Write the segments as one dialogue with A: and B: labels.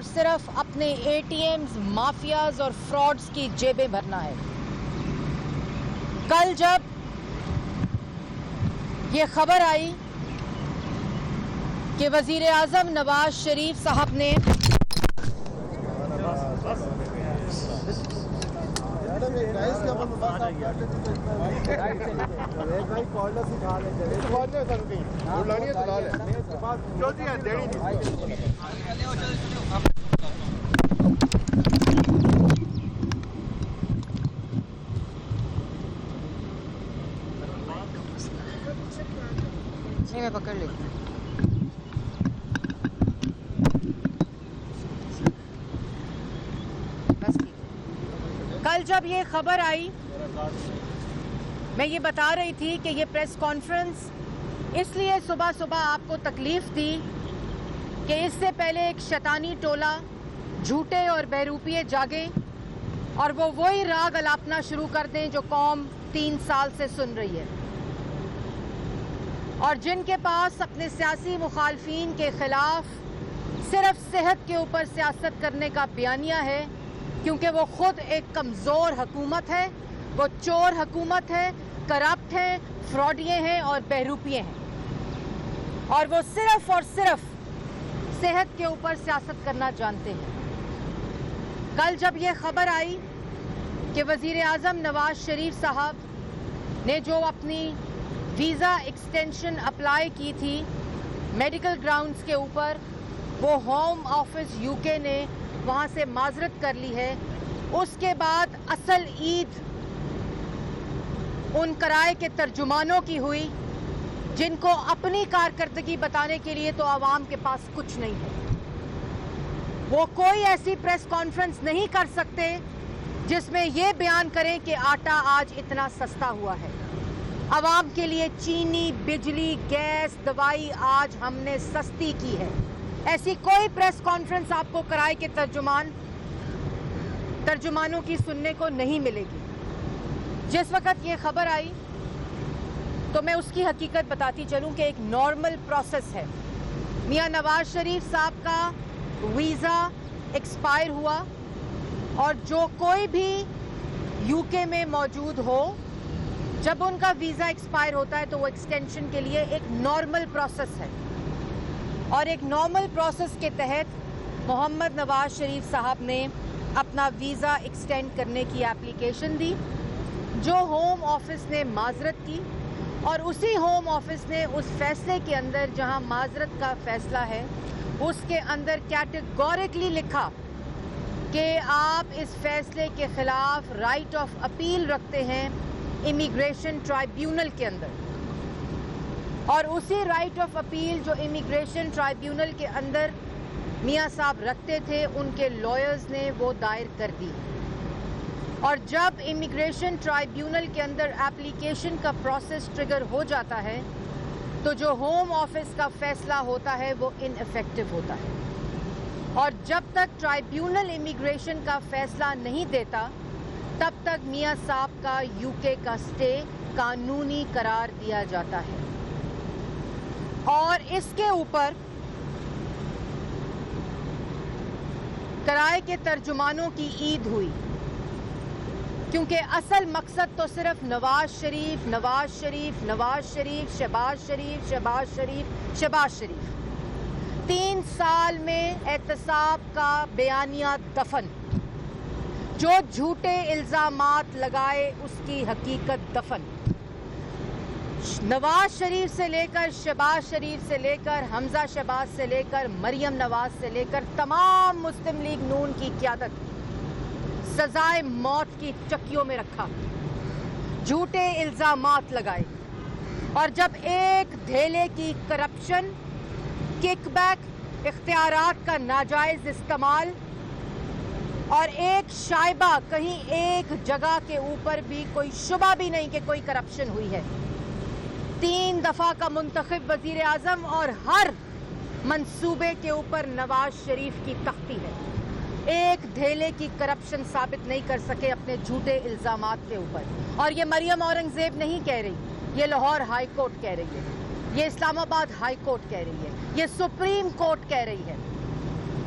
A: صرف اپنے A T Ms, mafias اور فراڈز کی جیبیں بھرنا ہے۔ کل جب یہ خبر آئی کہ وزیر اعظم نواز شریف صاحب نے میں پکڑ لیتی ہوں۔ کل جب یہ خبر آئی میں یہ بتا رہی تھی کہ یہ پریس کانفرنس اس لیے صبح صبح آپ کو تکلیف دی کہ اس سے پہلے ایک شیطانی ٹولہ جھوٹے اور بہروپیے جاگیں اور وہ وہی راگ الاپنا شروع کر دیں جو قوم 3 سال سے سن رہی ہے، اور جن کے پاس اپنے سیاسی مخالفین کے خلاف صرف صحت کے اوپر سیاست کرنے کا بیانیہ ہے، کیونکہ وہ خود ایک کمزور حکومت ہے، وہ چور حکومت ہے، کرپٹ ہے، فراڈیے ہیں اور بہروپیے ہیں، اور وہ صرف اور صرف صحت کے اوپر سیاست کرنا جانتے ہیں۔ کل جب یہ خبر آئی کہ وزیر اعظم نواز شریف صاحب نے جو اپنی ویزا ایکسٹینشن اپلائی کی تھی میڈیکل گراؤنڈز کے اوپر، وہ ہوم آفس یو کے نے وہاں سے معذرت کر لی ہے، اس کے بعد اصل عید ان کرائے کے ترجمانوں کی ہوئی جن کو اپنی کارکردگی بتانے کے لیے تو عوام کے پاس کچھ نہیں ہے۔ وہ کوئی ایسی پریس کانفرنس نہیں کر سکتے جس میں یہ بیان کریں کہ آٹا آج اتنا سستا ہوا ہے، عوام کے لیے چینی، بجلی، گیس، دوائی آج ہم نے سستی کی ہے۔ ایسی کوئی پریس کانفرنس آپ کو کرائے کے ترجمانوں کی سننے کو نہیں ملے گی۔ جس وقت یہ خبر آئی تو میں اس کی حقیقت بتاتی چلوں کہ ایک نارمل پروسیس ہے۔ میاں نواز شریف صاحب کا ویزا ایکسپائر ہوا، اور جو کوئی بھی یو کے میں موجود ہو، جب ان کا ویزا ایکسپائر ہوتا ہے تو وہ ایکسٹینشن کے لیے ایک نارمل پروسیس ہے، اور ایک نارمل پروسیس کے تحت محمد نواز شریف صاحب نے اپنا ویزا ایکسٹینڈ کرنے کی اپلیکیشن دی، جو ہوم آفس نے معذرت کی، اور اسی ہوم آفس نے اس فیصلے کے اندر جہاں معذرت کا فیصلہ ہے اس کے اندر کیٹیگورکلی لکھا کہ آپ اس فیصلے کے خلاف رائٹ آف اپیل رکھتے ہیں امیگریشن ٹرائیبیونل کے اندر، اور اسی رائٹ آف اپیل جو امیگریشن ٹرائیبیونل کے اندر میاں صاحب رکھتے تھے ان کے لائرز نے وہ دائر کر دی، اور جب امیگریشن ٹرائیبیونل کے اندر اپلیکیشن کا پروسیس ٹریگر ہو جاتا ہے تو جو ہوم آفس کا فیصلہ ہوتا ہے وہ ان ایفیکٹو ہوتا ہے، اور جب تک ٹرائیبیونل امیگریشن کا فیصلہ نہیں دیتا تب تک میاں صاحب کا یو کے کا سٹے قانونی قرار دیا جاتا ہے۔ اور اس کے اوپر کرائے کے ترجمانوں کی عید ہوئی، کیونکہ اصل مقصد تو صرف نواز شریف، نواز شریف، نواز شریف، شہباز شریف، شہباز شریف، شہباز شریف، 3 سال میں احتساب کا بیانیہ دفن، جو جھوٹے الزامات لگائے اس کی حقیقت دفن، نواز شریف سے لے کر شہباز شریف سے لے کر حمزہ شہباز سے لے کر مریم نواز سے لے کر تمام مسلم لیگ نون کی قیادت سزائے موت کی چکیوں میں رکھا، جھوٹے الزامات لگائے، اور جب ایک دھیلے کی کرپشن، کک بیک، اختیارات کا ناجائز استعمال اور ایک شائبہ، کہیں ایک جگہ کے اوپر بھی کوئی شبہ بھی نہیں کہ کوئی کرپشن ہوئی ہے، 3 دفعہ کا منتخب وزیر اعظم اور ہر منصوبے کے اوپر نواز شریف کی تختی ہے، ایک دھیلے کی کرپشن ثابت نہیں کر سکے اپنے جھوٹے الزامات کے اوپر۔ اور یہ مریم اورنگزیب نہیں کہہ رہی، یہ لاہور ہائی کورٹ کہہ رہی ہے، یہ اسلام آباد ہائی کورٹ کہہ رہی ہے، یہ سپریم کورٹ کہہ رہی ہے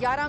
A: 11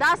A: 10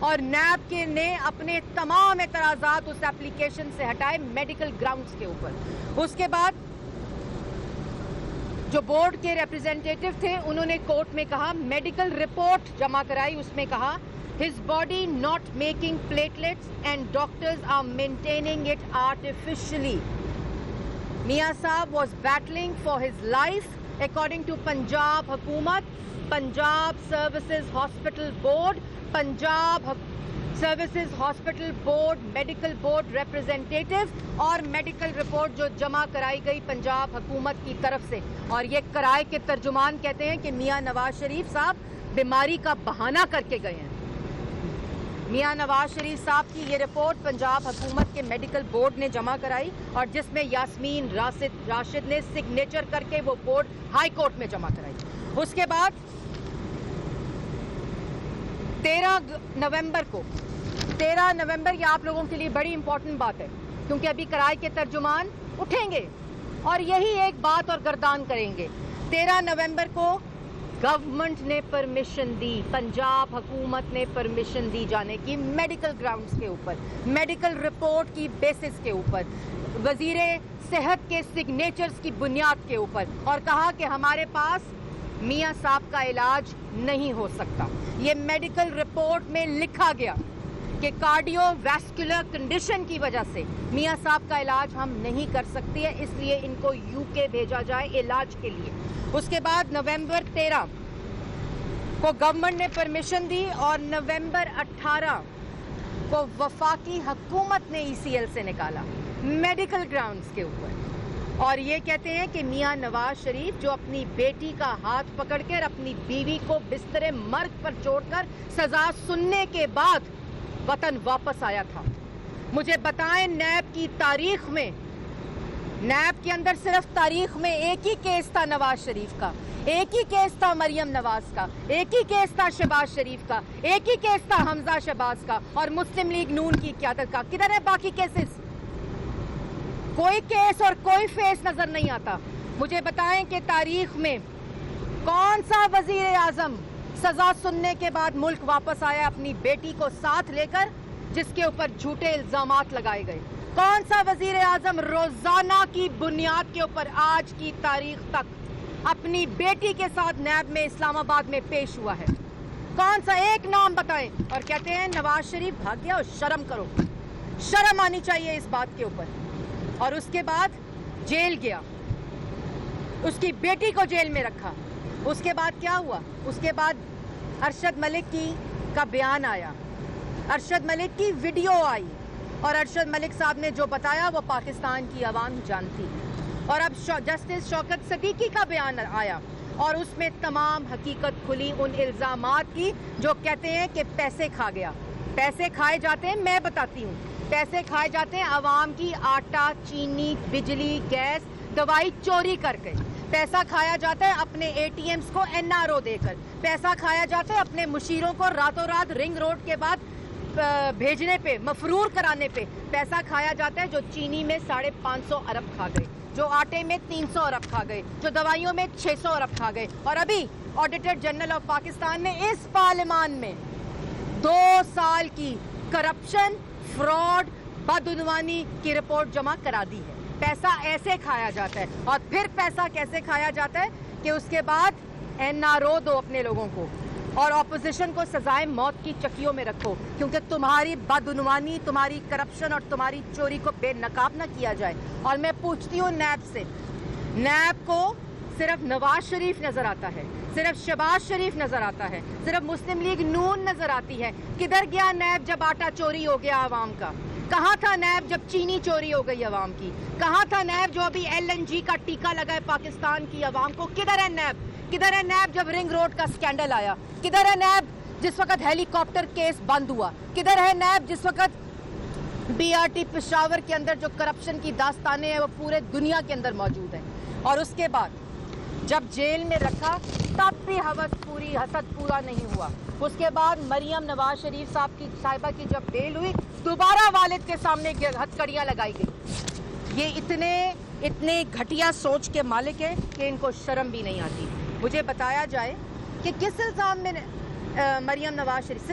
A: اور نیب کے نے اپنے تمام اعتراضات اس اپلیکیشن سے ہٹائے میڈیکل گراؤنڈز کے اوپر۔ اس کے بعد جو بورڈ کے ریپریزنٹیٹیو تھے انہوں نے کورٹ میں کہا، میڈیکل رپورٹ جمع کرائی، اس میں کہا his body not making platelets and doctors are maintaining it artificially. Mia Saab was battling for his life according to Punjab Hukumat, Punjab Services Hospital Board, Punjab Services Hospital Board, Medical Board representative اور medical report جو جمع کرائی گئی پنجاب حکومت کی طرف سے۔ اور یہ کرائے کے ترجمان کہتے ہیں کہ میاں نواز شریف صاحب بیماری کا بہانہ کر کے گئے ہیں۔ میاں نواز شریف صاحب کی یہ رپورٹ پنجاب حکومت کے میڈیکل بورڈ نے جمع کرائی اور جس میں یاسمین راشد نے سگنیچر کر کے وہ بورڈ ہائی کورٹ میں جمع کرائی۔ اس کے بعد 13 نومبر یہ آپ لوگوں کے لیے بڑی امپورٹنٹ بات ہے کیونکہ ابھی کرائے کے ترجمان اٹھیں گے اور یہی ایک بات اور گردان کریں گے۔ 13 نومبر کو گورنمنٹ نے پرمیشن دی، پنجاب حکومت نے پرمیشن دی جانے کی میڈیکل گراؤنڈز کے اوپر، میڈیکل رپورٹ کی بیسس کے اوپر، وزیر صحت کے سگنیچرز کی بنیاد کے اوپر، اور کہا کہ ہمارے پاس میاں صاحب کا علاج نہیں ہو سکتا۔ یہ میڈیکل رپورٹ میں لکھا گیا کہ کارڈیو ویسکولر کنڈیشن کی وجہ سے میاں صاحب کا علاج ہم نہیں کر سکتے ہیں، اس لیے ان کو یو کے بھیجا جائے علاج کے لیے۔ اس کے بعد نومبر 13 کو گورنمنٹ نے پرمیشن دی اور نومبر 18 کو وفاقی حکومت نے ای سی ایل سے نکالا میڈیکل گراؤنڈز کے اوپر، اور یہ کہتے ہیں کہ میاں نواز شریف جو اپنی بیٹی کا ہاتھ پکڑ کر اپنی بیوی کو بستر مرگ پر چھوڑ کر سزا سننے کے بعد وطن واپس آیا تھا۔ مجھے بتائیں نیب کی تاریخ میں، نیب کے اندر صرف تاریخ میں ایک ہی کیس تھا نواز شریف کا، ایک ہی کیس تھا مریم نواز کا، ایک ہی کیس تھا شہباز شریف کا، ایک ہی کیس تھا حمزہ شہباز کا اور مسلم لیگ نون کی قیادت کا۔ کدھر ہے باقی کیسز؟ کوئی کیس اور کوئی فیس نظر نہیں آتا۔ مجھے بتائیں کہ تاریخ میں کون سا وزیر اعظم سزا سننے کے بعد ملک واپس آیا اپنی بیٹی کو ساتھ لے کر جس کے اوپر جھوٹے الزامات لگائے گئے؟ کون سا وزیر اعظم روزانہ کی بنیاد کے اوپر آج کی تاریخ تک اپنی بیٹی کے ساتھ نیب میں اسلام آباد میں پیش ہوا ہے؟ کون سا ایک نام بتائیں؟ اور کہتے ہیں نواز شریف بھاگ گیا، اور شرم کرو، شرم آنی چاہیے اس بات کے اوپر۔ اور اس کے بعد جیل گیا، اس کی بیٹی کو جیل میں رکھا۔ اس کے بعد کیا ہوا؟ اس کے بعد ارشد ملک کا بیان آیا، ارشد ملک کی ویڈیو آئی، اور ارشد ملک صاحب نے جو بتایا وہ پاکستان کی عوام جانتی ہے۔ اور اب جسٹس شوکت صدیقی کا بیان آیا اور اس میں تمام حقیقت کھلی ان الزامات کی جو کہتے ہیں کہ پیسے کھا گیا۔ پیسے کھائے جاتے ہیں، میں بتاتی ہوں، پیسے کھائے جاتے ہیں عوام کی، آٹا، چینی، بجلی، گیس، دوائی چوری کر کے۔ پیسہ کھایا جاتا ہے اپنے اے ٹی ایمز کو این آر او دے کر، پیسہ کھایا جاتا ہے اپنے مشیروں کو راتوں رات رنگ روڈ کے بعد بھیجنے پہ، مفرور کرانے پہ۔ پیسہ کھایا جاتا ہے جو چینی میں 550 ارب کھا گئے، جو آٹے میں 300 ارب کھا گئے، جو دوائیوں میں 600 ارب کھا گئے۔ اور ابھی آڈیٹر جنرل آف پاکستان نے اس پارلیمان میں 2 سال کی کرپشن، فراڈ، بدعنوانی کی رپورٹ جمع کرا دی ہے۔ پیسہ ایسے کھایا جاتا ہے، اور پھر پیسہ کیسے کھایا جاتا ہے کہ اس کے بعد این آر او دو اپنے لوگوں کو، اور اپوزیشن کو سزائے موت کی چکیوں میں رکھو، کیونکہ تمہاری بدعنوانی، تمہاری کرپشن اور تمہاری چوری کو بے نقاب نہ کیا جائے۔ اور میں پوچھتی ہوں نیب سے، نیب کو صرف نواز شریف نظر آتا ہے، صرف شہباز شریف نظر آتا ہے، صرف مسلم لیگ نون نظر آتی ہے۔ کدھر گیا نیب جب آٹا چوری ہو گیا عوام کا؟ کہاں تھا نیب جب چینی چوری ہو گئی عوام کی؟ کہاں تھا نیب جو ابھی ایل این جی کا ٹیکہ لگا ہے پاکستان کی عوام کو؟ کدھر ہے نیب؟ کدھر ہے نیب جب رنگ روڈ کا سکینڈل آیا؟ کدھر ہے نیب جس وقت ہیلی کاپٹر کیس بند ہوا؟ کدھر ہے نیب جس وقت بی آر ٹی پشاور کے اندر جو کرپشن کی داستانیں ہیں وہ پورے دنیا کے اندر موجود ہیں؟ اور اس کے بعد جب جیل میں رکھا تب بھی حسد پورا نہیں ہوا۔ اس کے بعد مریم نواز شریف صاحبہ کی جب بیل ہوئی، دوبارہ والد کے سامنے ہتھکڑیاں لگائی گئی۔ یہ اتنے گھٹیا سوچ کے مالک ہیں کہ ان کو شرم بھی نہیں آتی۔ مجھے بتایا جائے کہ کس الزام میں مریم نواز شریف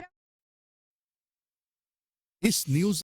B: اس نیوز